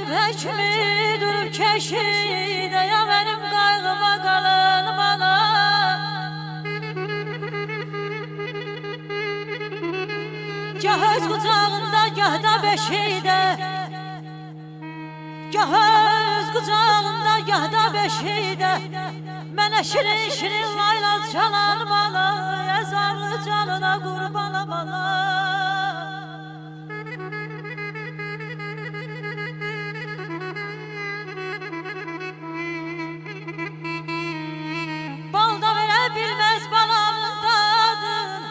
tüfek mi durup keşide, ya benim kaygıma kalın bana. Gah öz kucağında, gah da beşiğde, gah öz kucağında, gah da beşiğde, mənə şirin şirin laylaz çalan bana, yazarlı canına qurban bana. Balda verə bilməz balanın dadın,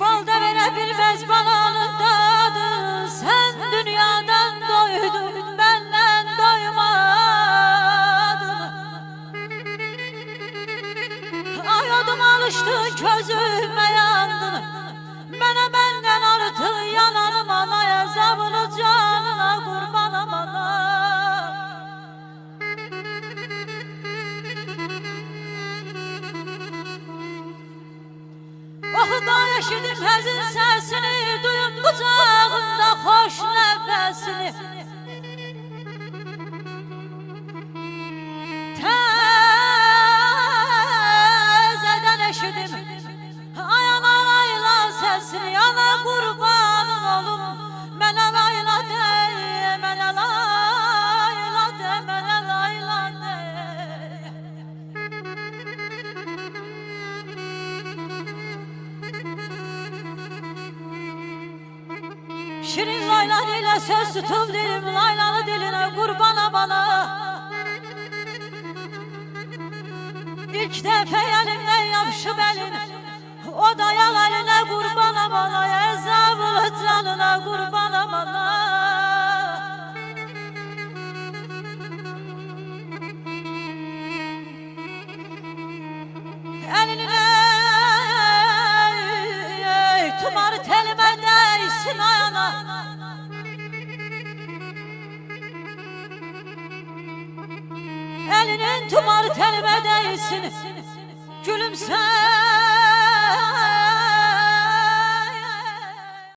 balda verə bilməz balanın dadın. Sen dünyadan doydun, benden doymadın. Ay odum alıştın, közüme yandın. Mənə benden artıq yananım ana, yazabını canına qurbanam ana. Oxuda eşidim həzin səsini, duyum qucağımda xoş nəfəsini. Təzədən eşidim ay ana layla səsini, ana qurbanım olum. Mənə layla de, mənə layla de, mənə layla de. Şirin layla ile söz tutum dilim, laylalı diline qurbana bana. İlk defa elimden yapışıp elin, o dayak eline qurbana bana, ezabılı canına qurbana bana. Eline tumarı telime değsin ayana. Elinin tumarı telime değsin, gülümse